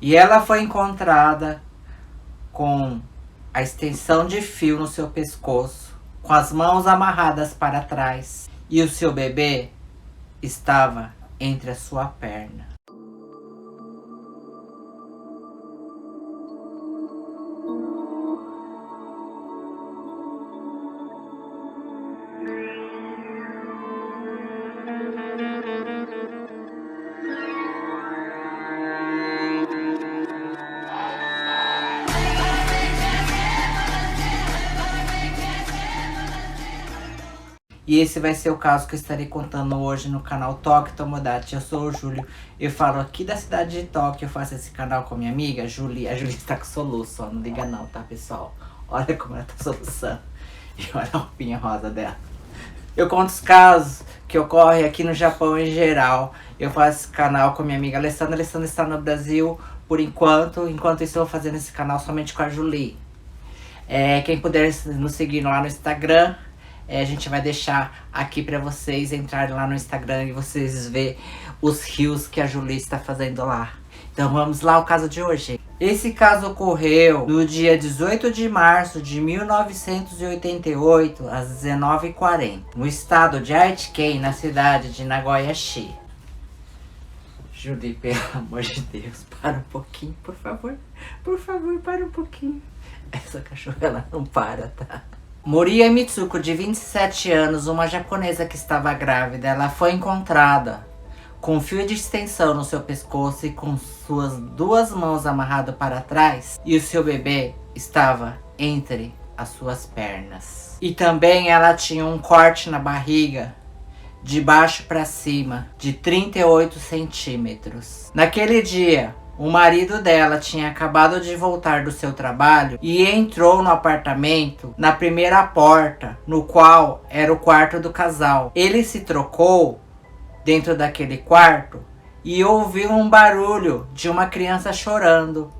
E ela foi encontrada com a extensão de fio no seu pescoço, com as mãos amarradas para trás, e o seu bebê estava entre a sua perna. E esse vai ser o caso que eu estarei contando hoje no canal Toque Tomodachi. Eu sou o Júlio, eu falo aqui da cidade de Tóquio. Eu faço esse canal com a minha amiga Julie. A Julie está com soluço, ó, não liga não, tá, pessoal? Olha como ela tá soluçando. E olha a roupinha rosa dela. Eu conto os casos que ocorrem aqui no Japão em geral. Eu faço esse canal com a minha amiga Alessandra. A Alessandra está no Brasil por enquanto. Enquanto isso, eu vou fazendo esse canal somente com a Julie. Quem puder nos seguir lá no Instagram, a gente vai deixar aqui pra vocês entrarem lá no Instagram e vocês verem os rios que a Julie está fazendo lá. Então vamos lá ao caso de hoje. Esse caso ocorreu no dia 18 de março de 1988, às 19h40, no estado de Aichi, na cidade de Nagoya-shi. Julie, pelo amor de Deus, para um pouquinho, por favor. Por favor, para um pouquinho. Essa cachorra, ela não para, tá? Moriya Mitsuko, de 27 anos, uma japonesa que estava grávida, ela foi encontrada com um fio de extensão no seu pescoço e com suas duas mãos amarradas para trás, e o seu bebê estava entre as suas pernas. E também ela tinha um corte na barriga, de baixo para cima, de 38 centímetros. Naquele dia, o marido dela tinha acabado de voltar do seu trabalho e entrou no apartamento na primeira porta, no qual era o quarto do casal. Ele se trocou dentro daquele quarto e ouviu um barulho de uma criança chorando.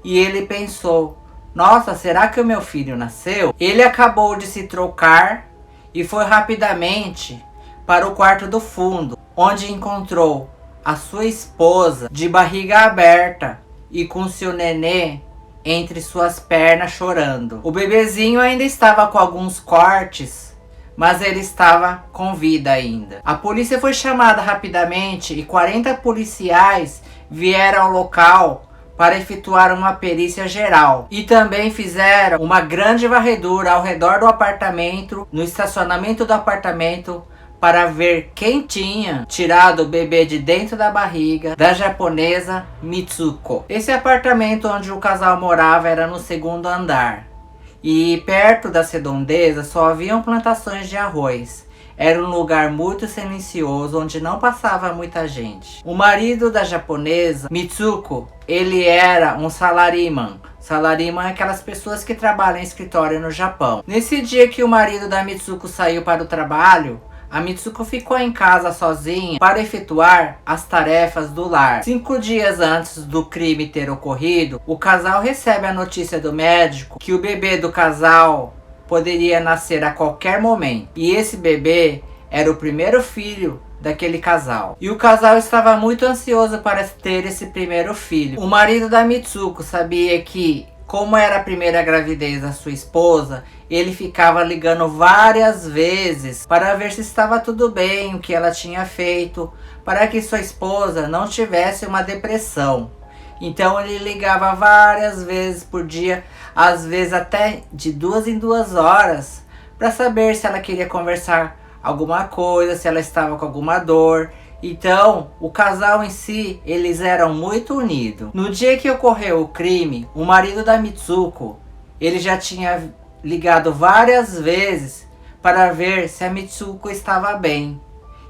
E ele pensou: nossa, será que o meu filho nasceu? Ele acabou de se trocar e foi rapidamente para o quarto do fundo, onde encontrou a sua esposa de barriga aberta e com seu nenê entre suas pernas chorando. O bebezinho ainda estava com alguns cortes, mas ele estava com vida ainda. A polícia foi chamada rapidamente e 40 policiais vieram ao local para efetuar uma perícia geral. E também fizeram uma grande varredura ao redor do apartamento, no estacionamento do apartamento, para ver quem tinha tirado o bebê de dentro da barriga da japonesa Mitsuko. Esse apartamento onde o casal morava era no segundo andar. E perto das redondezas só haviam plantações de arroz. Era um lugar muito silencioso onde não passava muita gente. O marido da japonesa Mitsuko, ele era um salaryman. Salaryman é aquelas pessoas que trabalham em escritório no Japão. Nesse dia que o marido da Mitsuko saiu para o trabalho, a Mitsuko ficou em casa sozinha para efetuar as tarefas do lar. 5 dias antes do crime ter ocorrido, o casal recebe a notícia do médico que o bebê do casal poderia nascer a qualquer momento. E esse bebê era o primeiro filho daquele casal. E o casal estava muito ansioso para ter esse primeiro filho. O marido da Mitsuko sabia que, como era a primeira gravidez da sua esposa, ele ficava ligando várias vezes para ver se estava tudo bem, o que ela tinha feito, para que sua esposa não tivesse uma depressão. Então ele ligava várias vezes por dia, às vezes até de 2 em 2 horas, para saber se ela queria conversar alguma coisa, se ela estava com alguma dor. Então, o casal em si, eles eram muito unidos. No dia que ocorreu o crime, o marido da Mitsuko, ele já tinha ligado várias vezes para ver se a Mitsuko estava bem.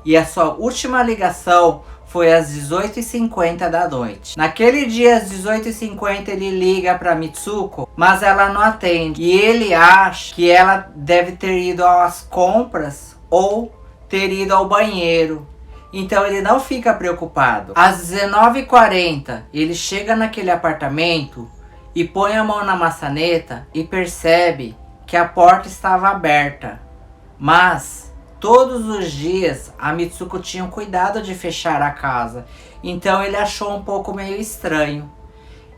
E a sua última ligação foi às 18h50 da noite. Naquele dia, às 18h50, ele liga para Mitsuko, mas ela não atende. E ele acha que ela deve ter ido às compras ou ter ido ao banheiro. Então ele não fica preocupado. Às 19h40, ele chega naquele apartamento e põe a mão na maçaneta e percebe que a porta estava aberta. Mas todos os dias a Mitsuko tinha cuidado de fechar a casa. Então ele achou um pouco meio estranho.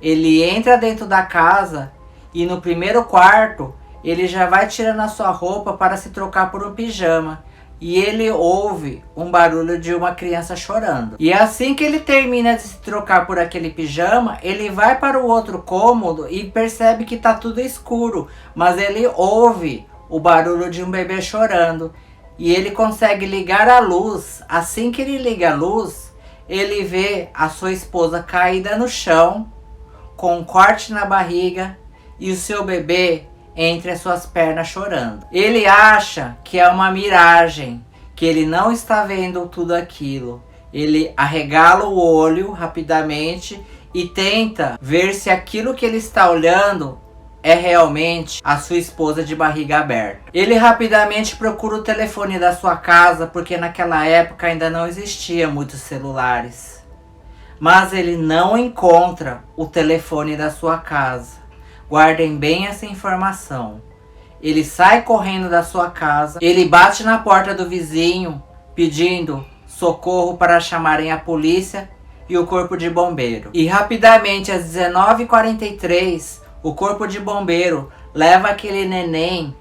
ele entra dentro da casa e no primeiro quarto ele já vai tirando a sua roupa para se trocar por um pijama. E ele ouve um barulho de uma criança chorando. E assim que ele termina de se trocar por aquele pijama, ele vai para o outro cômodo e percebe que está tudo escuro. Mas ele ouve o barulho de um bebê chorando. E ele consegue ligar a luz. Assim que ele liga a luz, ele vê a sua esposa caída no chão, com um corte na barriga e o seu bebê entre as suas pernas chorando. Ele acha que é uma miragem, que ele não está vendo tudo aquilo. Ele arregala o olho rapidamente e tenta ver se aquilo que ele está olhando é realmente a sua esposa de barriga aberta. Ele rapidamente procura o telefone da sua casa, porque naquela época ainda não existia muitos celulares. Mas ele não encontra o telefone da sua casa. Guardem bem essa informação. Ele sai correndo da sua casa, ele bate na porta do vizinho pedindo socorro para chamarem a polícia e o corpo de bombeiro. E rapidamente às 19h43, o corpo de bombeiro leva aquele neném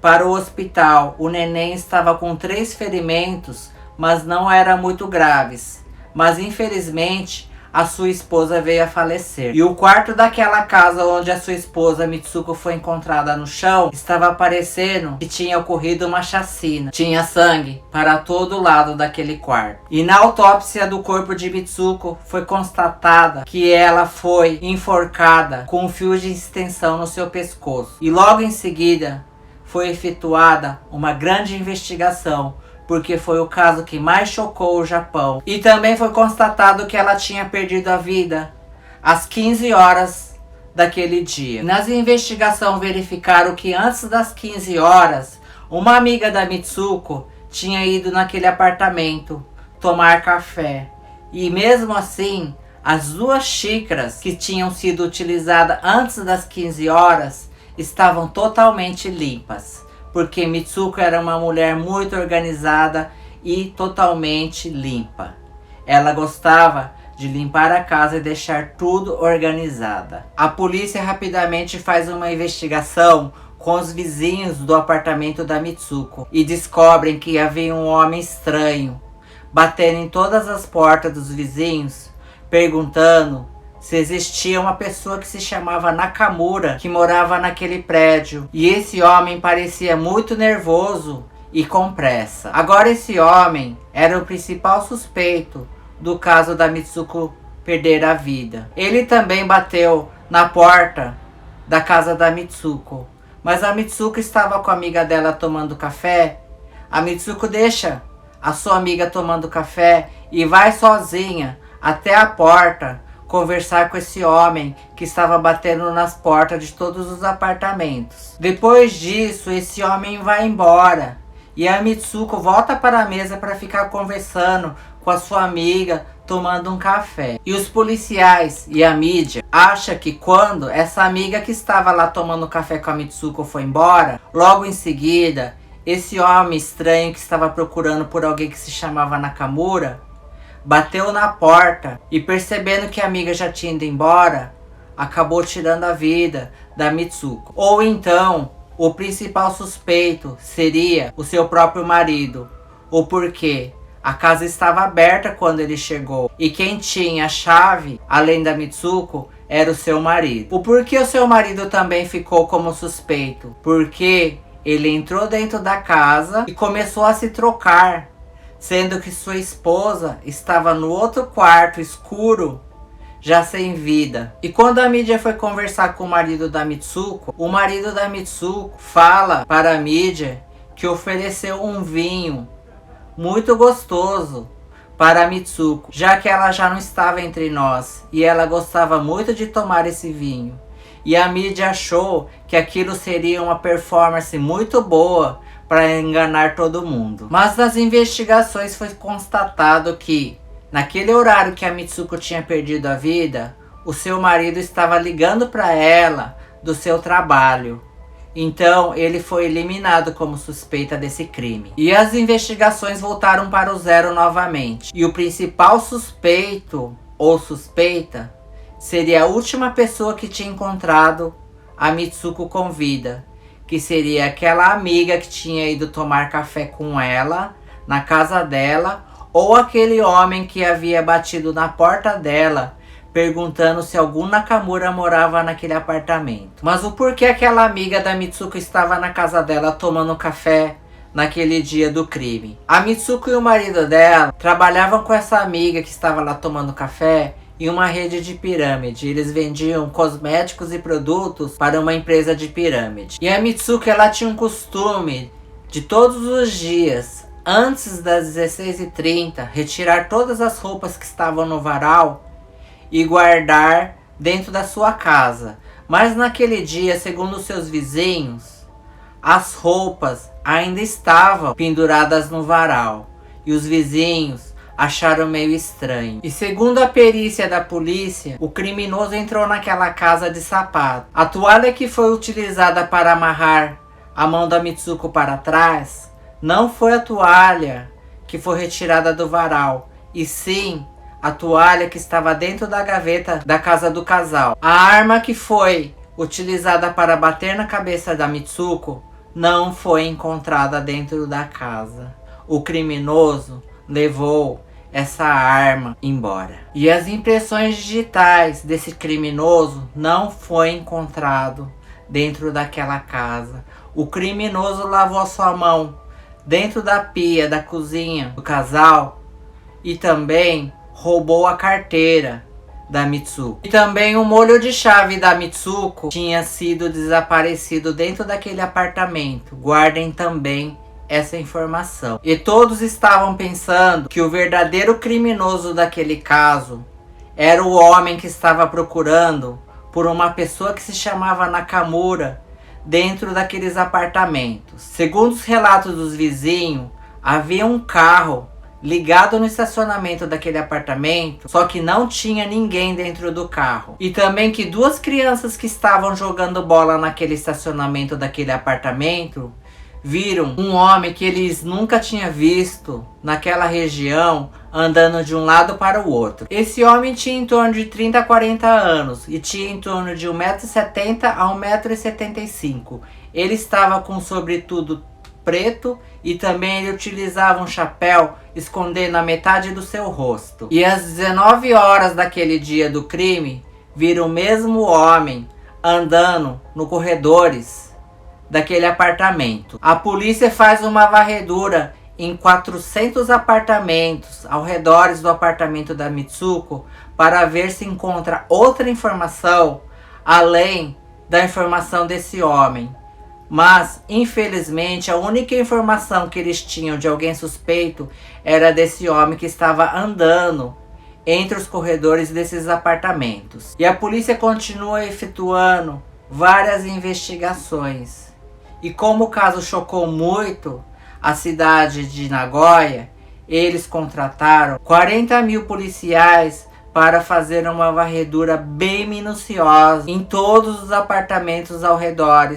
para o hospital. O neném estava com 3 ferimentos, mas não eram muito graves. Mas infelizmente a sua esposa veio a falecer. E o quarto daquela casa onde a sua esposa Mitsuko foi encontrada no chão estava parecendo que tinha ocorrido uma chacina. Tinha sangue para todo lado daquele quarto. E na autópsia do corpo de Mitsuko foi constatada que ela foi enforcada com um fio de extensão no seu pescoço. E logo em seguida foi efetuada uma grande investigação, porque foi o caso que mais chocou o Japão. E também foi constatado que ela tinha perdido a vida às 15 horas daquele dia. Nas investigações verificaram que antes das 15 horas, uma amiga da Mitsuko tinha ido naquele apartamento tomar café. E mesmo assim, as 2 xícaras que tinham sido utilizadas antes das 15 horas estavam totalmente limpas. Porque Mitsuko era uma mulher muito organizada e totalmente limpa. Ela gostava de limpar a casa e deixar tudo organizada. A polícia rapidamente faz uma investigação com os vizinhos do apartamento da Mitsuko e descobrem que havia um homem estranho batendo em todas as portas dos vizinhos, perguntando se existia uma pessoa que se chamava Nakamura, que morava naquele prédio. E esse homem parecia muito nervoso e com pressa. Agora esse homem era o principal suspeito do caso da Mitsuko perder a vida. Ele também bateu na porta da casa da Mitsuko. Mas a Mitsuko estava com a amiga dela tomando café. A Mitsuko deixa a sua amiga tomando café e vai sozinha até a porta conversar com esse homem que estava batendo nas portas de todos os apartamentos. Depois disso, esse homem vai embora e a Mitsuko volta para a mesa para ficar conversando com a sua amiga, tomando um café. E os policiais e a mídia acham que quando essa amiga que estava lá tomando café com a Mitsuko foi embora, logo em seguida, esse homem estranho que estava procurando por alguém que se chamava Nakamura bateu na porta e, percebendo que a amiga já tinha ido embora, acabou tirando a vida da Mitsuko. Ou então, o principal suspeito seria o seu próprio marido. Ou porque a casa estava aberta quando ele chegou e quem tinha a chave, além da Mitsuko, era o seu marido. O porquê o seu marido também ficou como suspeito? Porque ele entrou dentro da casa e começou a se trocar, sendo que sua esposa estava no outro quarto escuro, já sem vida. E quando a mídia foi conversar com o marido da Mitsuko, o marido da Mitsuko fala para a mídia que ofereceu um vinho muito gostoso para a Mitsuko, já que ela já não estava entre nós e ela gostava muito de tomar esse vinho. E a mídia achou que aquilo seria uma performance muito boa para enganar todo mundo. Mas nas investigações foi constatado que naquele horário que a Mitsuko tinha perdido a vida, o seu marido estava ligando para ela do seu trabalho. Então ele foi eliminado como suspeita desse crime. E as investigações voltaram para o zero novamente. E o principal suspeito ou suspeita seria a última pessoa que tinha encontrado a Mitsuko com vida, que seria aquela amiga que tinha ido tomar café com ela na casa dela, ou aquele homem que havia batido na porta dela perguntando se algum Nakamura morava naquele apartamento. Mas o porquê aquela amiga da Mitsuko estava na casa dela tomando café naquele dia do crime? A Mitsuko e o marido dela trabalhavam com essa amiga que estava lá tomando café em uma rede de pirâmide. Eles vendiam cosméticos e produtos para uma empresa de pirâmide. E a Mitsuko, ela tinha um costume de todos os dias, antes das 16h30, retirar todas as roupas que estavam no varal e guardar dentro da sua casa. Mas naquele dia, segundo seus vizinhos, as roupas ainda estavam penduradas no varal. E os vizinhos acharam meio estranho. E segundo a perícia da polícia, o criminoso entrou naquela casa de sapato. A toalha que foi utilizada para amarrar a mão da Mitsuko para trás não foi a toalha que foi retirada do varal, e sim a toalha que estava dentro da gaveta da casa do casal. A arma que foi utilizada para bater na cabeça da Mitsuko não foi encontrada dentro da casa. O criminoso levou essa arma embora. E as impressões digitais desse criminoso não foi encontrado dentro daquela casa. O criminoso lavou a sua mão dentro da pia da cozinha do casal e também roubou a carteira da Mitsuko. E também o molho de chave da Mitsuko tinha sido desaparecido dentro daquele apartamento. Guardem também essa informação. E todos estavam pensando que o verdadeiro criminoso daquele caso era o homem que estava procurando por uma pessoa que se chamava Nakamura dentro daqueles apartamentos. Segundo os relatos dos vizinhos, havia um carro ligado no estacionamento daquele apartamento, só que não tinha ninguém dentro do carro. E também que duas crianças que estavam jogando bola naquele estacionamento daquele apartamento viram um homem que eles nunca tinham visto naquela região andando de um lado para o outro. Esse homem tinha em torno de 30 a 40 anos e tinha em torno de 1,70 m a 1,75 m. Ele estava com um sobretudo preto e também ele utilizava um chapéu escondendo a metade do seu rosto. E às 19 horas daquele dia do crime, viram o mesmo homem andando nos corredores daquele apartamento. A polícia faz uma varredura em 400 apartamentos ao redor do apartamento da Mitsuko para ver se encontra outra informação além da informação desse homem. Mas, infelizmente, a única informação que eles tinham de alguém suspeito era desse homem que estava andando entre os corredores desses apartamentos. E a polícia continua efetuando várias investigações. E como o caso chocou muito a cidade de Nagoya, eles contrataram 40 mil policiais para fazer uma varredura bem minuciosa em todos os apartamentos ao redor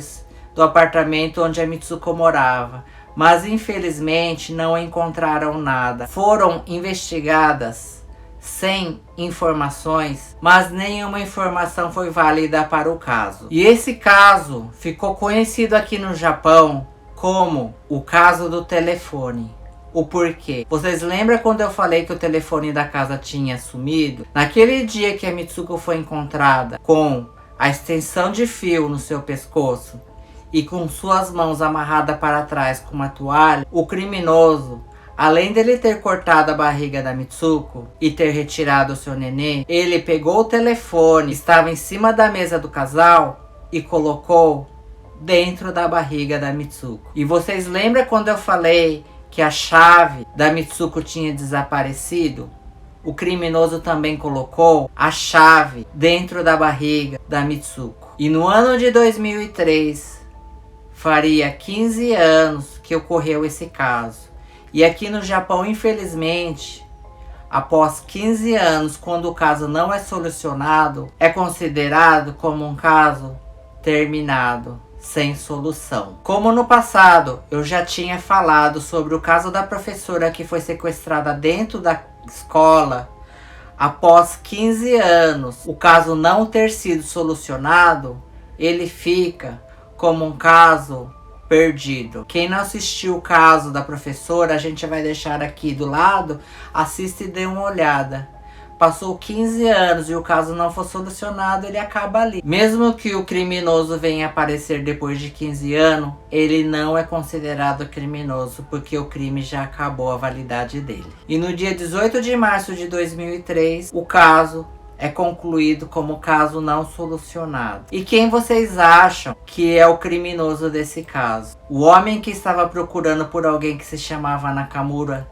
do apartamento onde a Mitsuko morava. Mas infelizmente não encontraram nada. Foram investigadas 100 informações, mas nenhuma informação foi válida para o caso. E esse caso ficou conhecido aqui no Japão como o caso do telefone. O porquê? Vocês lembram quando eu falei que o telefone da casa tinha sumido? Naquele dia que a Mitsuko foi encontrada com a extensão de fio no seu pescoço e com suas mãos amarradas para trás com uma toalha, o criminoso, além dele ter cortado a barriga da Mitsuko e ter retirado o seu nenê, ele pegou o telefone que estava em cima da mesa do casal e colocou dentro da barriga da Mitsuko. E vocês lembram quando eu falei que a chave da Mitsuko tinha desaparecido? O criminoso também colocou a chave dentro da barriga da Mitsuko. E no ano de 2003, faria 15 anos que ocorreu esse caso. E aqui no Japão, infelizmente, após 15 anos, quando o caso não é solucionado, é considerado como um caso terminado, sem solução. Como no passado eu já tinha falado sobre o caso da professora que foi sequestrada dentro da escola, Após 15 anos, o caso não ter sido solucionado, ele fica como um caso perdido. Quem não assistiu o caso da professora, a gente vai deixar aqui do lado, assista e dê uma olhada. Passou 15 anos e o caso não foi solucionado, ele acaba ali. Mesmo que o criminoso venha aparecer depois de 15 anos, ele não é considerado criminoso, porque o crime já acabou a validade dele. E no dia 18 de março de 2003, o caso é concluído como caso não solucionado. E quem vocês acham que é o criminoso desse caso? O homem que estava procurando por alguém que se chamava Nakamura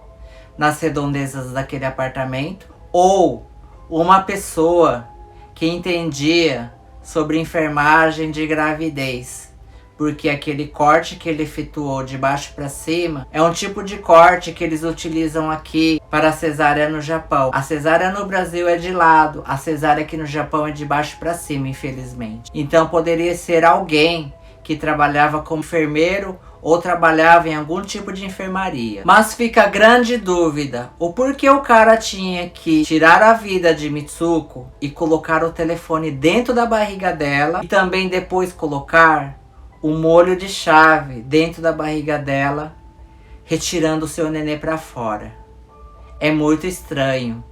nas redondezas daquele apartamento? Ou uma pessoa que entendia sobre enfermagem de gravidez? Porque aquele corte que ele efetuou de baixo para cima é um tipo de corte que eles utilizam aqui para a cesárea no Japão. A cesárea no Brasil é de lado, a cesárea aqui no Japão é de baixo para cima, infelizmente. Então poderia ser alguém que trabalhava como enfermeiro ou trabalhava em algum tipo de enfermaria. Mas fica a grande dúvida, o porquê o cara tinha que tirar a vida de Mitsuko e colocar o telefone dentro da barriga dela e também depois colocar o molho de chave dentro da barriga dela, retirando o seu nenê para fora. É muito estranho,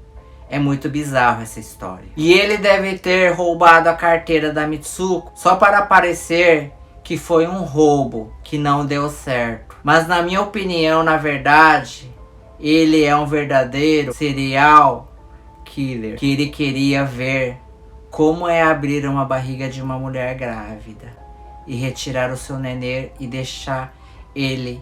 é muito bizarro essa história. E ele deve ter roubado a carteira da Mitsuko só para aparecer que foi um roubo que não deu certo. Mas na minha opinião, na verdade, ele é um verdadeiro serial killer, que ele queria ver como é abrir uma barriga de uma mulher grávida e retirar o seu nenê e deixar ele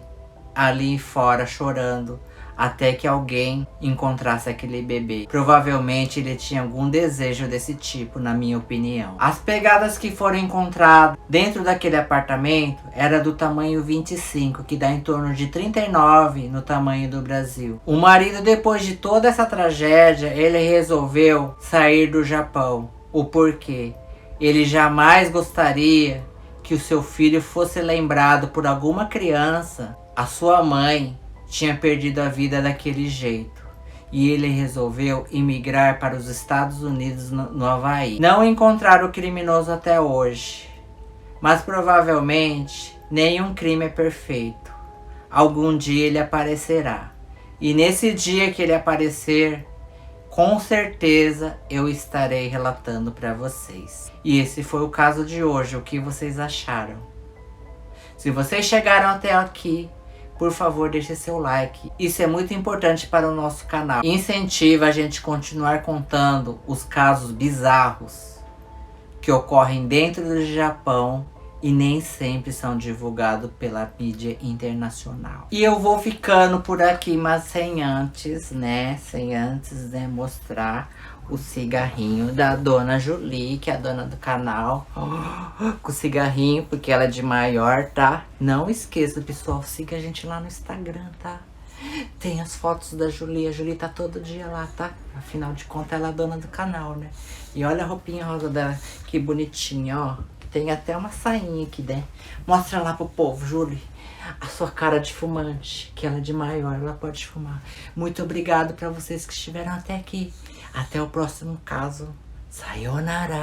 ali fora chorando até que alguém encontrasse aquele bebê. Provavelmente ele tinha algum desejo desse tipo, na minha opinião. As pegadas que foram encontradas dentro daquele apartamento era do tamanho 25, que dá em torno de 39 no tamanho do Brasil. O marido, depois de toda essa tragédia, ele resolveu sair do Japão. O porquê? Ele jamais gostaria que o seu filho fosse lembrado por alguma criança. A sua mãe tinha perdido a vida daquele jeito. E ele resolveu emigrar para os Estados Unidos, no Havaí. Não encontraram o criminoso até hoje. Mas provavelmente nenhum crime é perfeito. Algum dia ele aparecerá. E nesse dia que ele aparecer, com certeza eu estarei relatando para vocês. E esse foi o caso de hoje. O que vocês acharam? Se vocês chegaram até aqui, por favor, deixe seu like. Isso é muito importante para o nosso canal. Incentiva a gente a continuar contando os casos bizarros que ocorrem dentro do Japão e nem sempre são divulgados pela mídia internacional. E eu vou ficando por aqui, mas sem antes, né, mostrar o cigarrinho da Dona Julie, que é a dona do canal. Com o cigarrinho, porque ela é de maior, tá? Não esqueça, pessoal, siga a gente lá no Instagram, tá? Tem as fotos da Julie, a Julie tá todo dia lá, tá? Afinal de contas, ela é a dona do canal, né? E olha a roupinha rosa dela, que bonitinha, ó. Tem até uma sainha aqui, né? Mostra lá pro povo, Julie, a sua cara de fumante, que ela é de maior, ela pode fumar. Muito obrigado pra vocês que estiveram até aqui. Até o próximo caso. Sayonara!